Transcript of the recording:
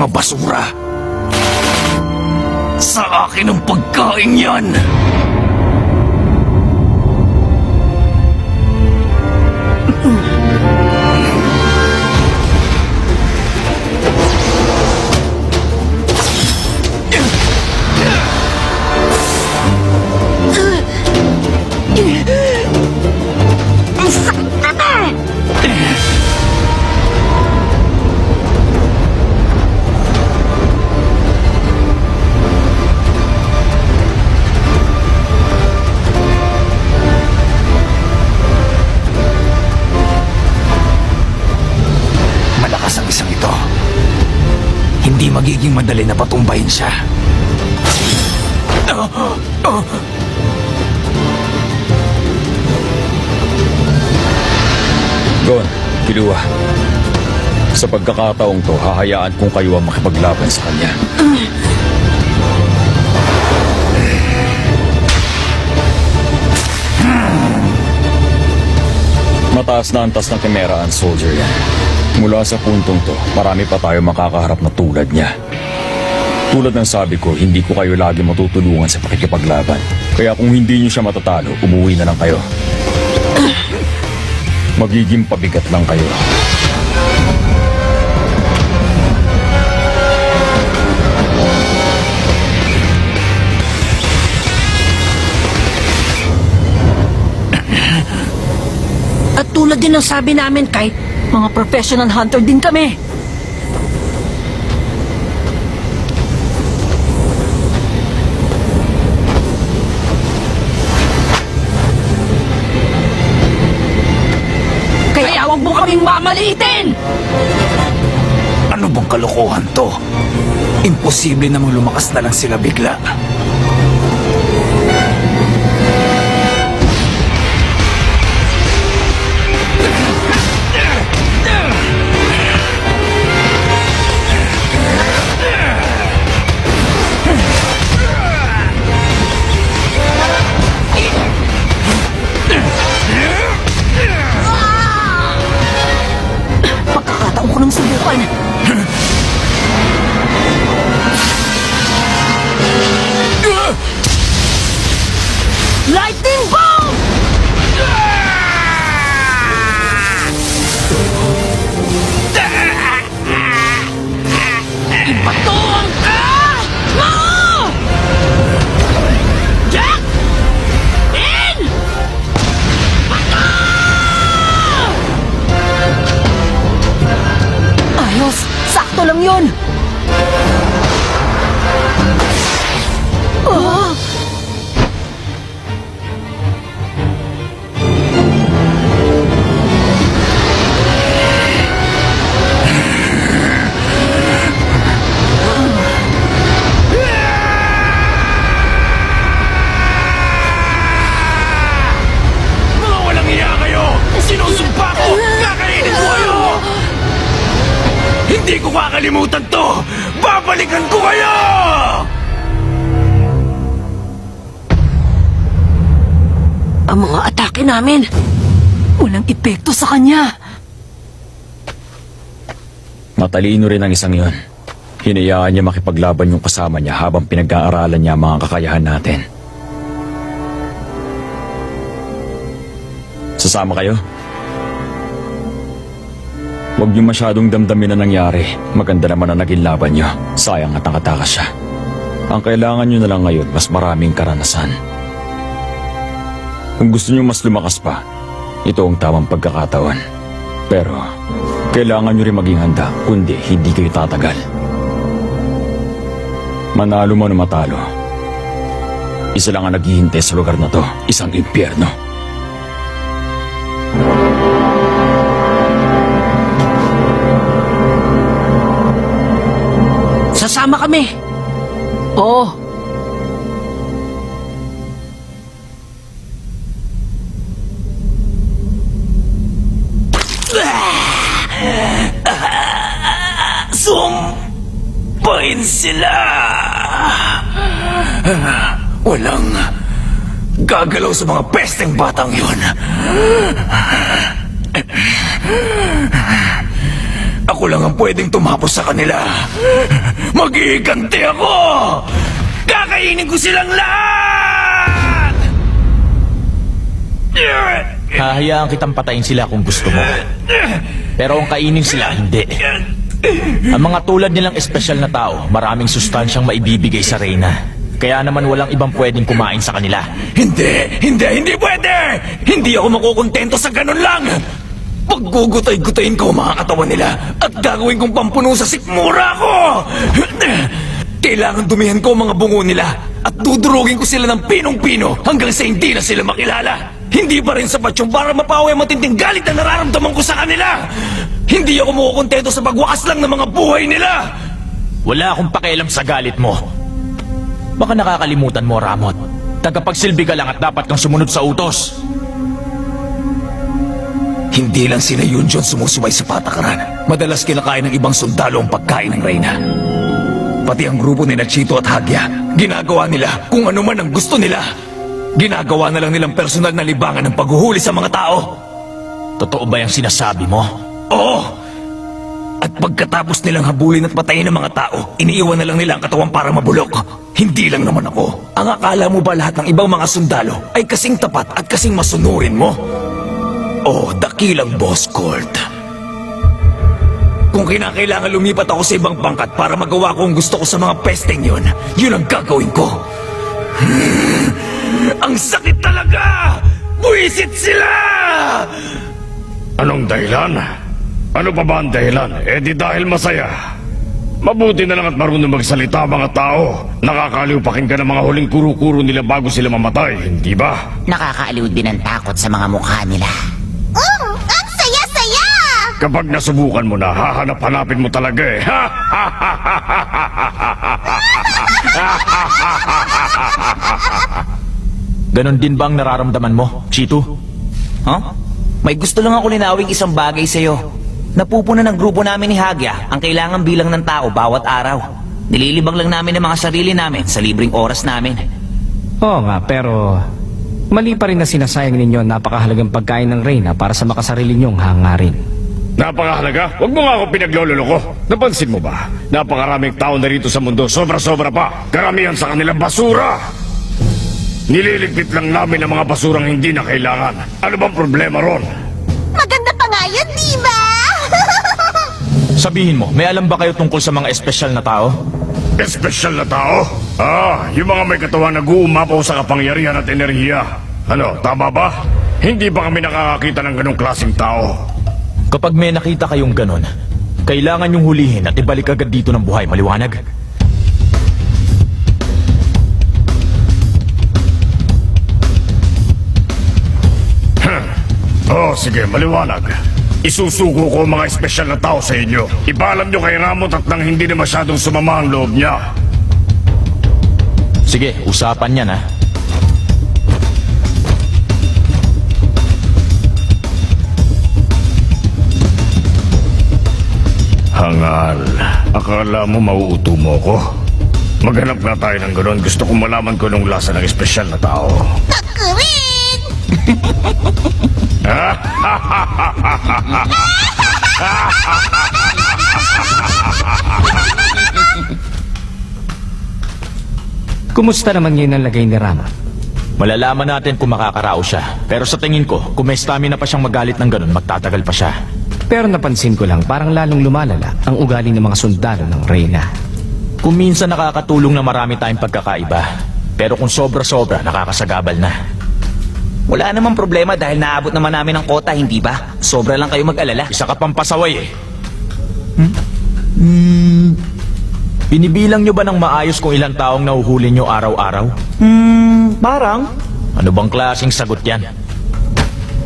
mga basura. Sa akin ang pagkain yan! Malakas ang isang ito. Hindi magiging madali na patumbahin siya. Gon, Killua. Sa pagkakataong to, hahayaan kung kayo ang makipaglaban sa kanya. Mataas na antas ng Chimera ang soldier yan. Mula sa puntong to, marami pa tayo makakaharap na tulad niya. Tulad ng sabi ko, hindi ko kayo lagi matutulungan sa pakikipaglaban. Kaya kung hindi niyo siya matatalo, umuwi na lang kayo. Magiging pabigat lang kayo. At tulad din ng sabi namin, kahit mga professional hunter din kami. Kaya huwag mo kaming mamaliitin! Ano bang kalokohan to? Imposible namang lumakas na lang sila bigla. Pagkakataon ko ng subukan. Lightning Bolt! Ipatuwang ka! Mo! Jack! In! Pato! Ayos! Sakto lang yun! Oh! Mga walang iya kayo! Sinusumpa ko! Kakainin ko kayo! Hindi ko kakalimutan to! Babalikan ko kayo! Ang mga atake namin, walang epekto sa kanya. Matalino rin ang isang yon. Hinayaan niya makipaglaban yung kasama niya habang pinag-aaralan niya ang mga kakayahan natin. Sasama kayo? Huwag niyo masyadong damdamin na nangyari. Maganda naman na naging laban niyo. Sayang at nakatakas siya. Ang kailangan niyo na lang ngayon, mas maraming karanasan. Kung gusto niyo mas lumakas pa, ito ang tamang pagkakataon. Pero, kailangan niyo rin maging handa, kundi hindi kayo tatagal. Manalo man o matalo, isa lang ang naghihintay sa lugar na to, isang impyerno. Sasama kami. Oo. Sumpain sila! Walang gagalaw sa mga pesteng batang yun. Ako Ako lang ang pwedeng tumapos sa kanila. Mag-iiganti ako! Kakainin ko silang lahat! Hahayaan kitang patayin sila kung gusto mo. Pero ang kainin sila, hindi. Ang mga tulad nilang espesyal na tao, maraming sustansyang maibibigay sa Reyna. Kaya naman walang ibang pwedeng kumain sa kanila. Hindi pwede! Hindi ako makukontento sa ganun lang! Paggugutay-gutayin ko ang mga katawan nila at gagawin kong pampuno sa sikmura ko! Kailangan dumihan ko ang mga bungo nila at dudurugin ko sila ng pinong-pino hanggang sa hindi na sila makilala. Hindi pa rin sapat yung para mapawi ang matinding galit na nararamdaman ko sa kanila. Hindi ako makukontento sa pagwakas lang ng mga buhay nila. Wala akong pakialam sa galit mo. Baka nakakalimutan mo, Ramot. Tagapagsilbi ka lang at dapat kang sumunod sa utos. Hindi lang sina Yunjon sumusuway sa patakaran. Madalas kinakain ng ibang sundalo ang pagkain ng Reyna. Pati ang grupo ni Chito at Hagya, ginagawa nila kung ano man ang gusto nila. Ginagawa na lang nilang personal na libangan ng paghuhuli sa mga tao. Totoo ba yung sinasabi mo? Oo! At pagkatapos nilang habulin at patayin ng mga tao, iniiwan na lang nila ang katawan para mabulok. Hindi lang naman ako. Ang akala mo ba lahat ng ibang mga sundalo ay kasing tapat at kasing masunurin mo? Oh, dakilang Boss Colt. Kung kinakailangan lumipat ako sa ibang pangkat para magawa ko ang gusto ko sa mga pesteng yun, yun ang gagawin ko. Ang sakit talaga! Buwisit sila! Anong dahilan? Ano pa ba ang dahilan? Eh di dahil masaya. Mabuti na lang at marunong magsalita ang mga tao. Nakakaliw pakinggan ang mga huling kuro-kuro nila bago sila mamatay, hindi ba? Nakakaaliw din ang takot sa mga mukha nila. Ang saya-saya! Kapag nasubukan mo na, hahanap-hanapin mo talaga eh. Ganon din ba ang nararamdaman mo, Chito? May gusto lang ako linawing isang bagay sa'yo. Napupuna ng grupo namin ni Hagya ang kailangan bilang ng tao bawat araw. Nililibang lang namin ang mga sarili namin sa libreng oras namin. Oo nga, pero mali pa rin na sinasayang ninyo ang napakahalagang pagkain ng Reyna para sa makasarili nyong hangarin. Napakahalaga? Huwag mo nga ako pinaglololoko. Napansin mo ba? Napakaraming tao na rito sa mundo, sobra-sobra pa. Karamihan sa kanilang basura. Nililigpit lang namin ang mga basurang hindi na kailangan. Ano bang problema ron? Maganda pa nga yun, di ba? Sabihin mo, may alam ba kayo tungkol sa mga espesyal na tao? Espesyal na tao? Yung mga may katawan na guumapaw sa kapangyarihan at enerhiya. Ano, tama ba? Hindi ba kami nakakakita ng ganong klaseng tao? Kapag may nakita kayong ganon, kailangan yung hulihin at ibalik agad dito ng buhay, maliwanag? Sige, maliwanag. Isusuko ko ang mga espesyal na tao sa inyo. Ipaalam nyo kay Ramot at nang hindi na masyadong sumama ang loob niya. Sige, usapan yan ha. Hangal, akala mo mauuto mo ko? Maghanap nga tayo ng gano'n. Gusto kong malaman ko nung lasa ng espesyal na tao. Ako rin! Kumusta naman ngayon ang lagay ni Rama? Malalaman natin kung makakarao siya. Pero sa tingin ko, kung may stamina pa siyang magalit ng ganon, magtatagal pa siya. Pero napansin ko lang parang lalong lumalala ang ugali ng mga sundalo ng Reyna. Kung minsan nakakatulong na marami tayong pagkakaiba. Pero kung sobra-sobra, nakakasagabal na. Wala namang problema dahil naabot naman namin ang kota, hindi ba? Sobra lang kayo mag-alala. Isa ka pang pasaway eh. Binibilang nyo ba ng maayos kung ilang taong nahuhuli nyo araw-araw? Parang? Ano bang klaseng sagot yan?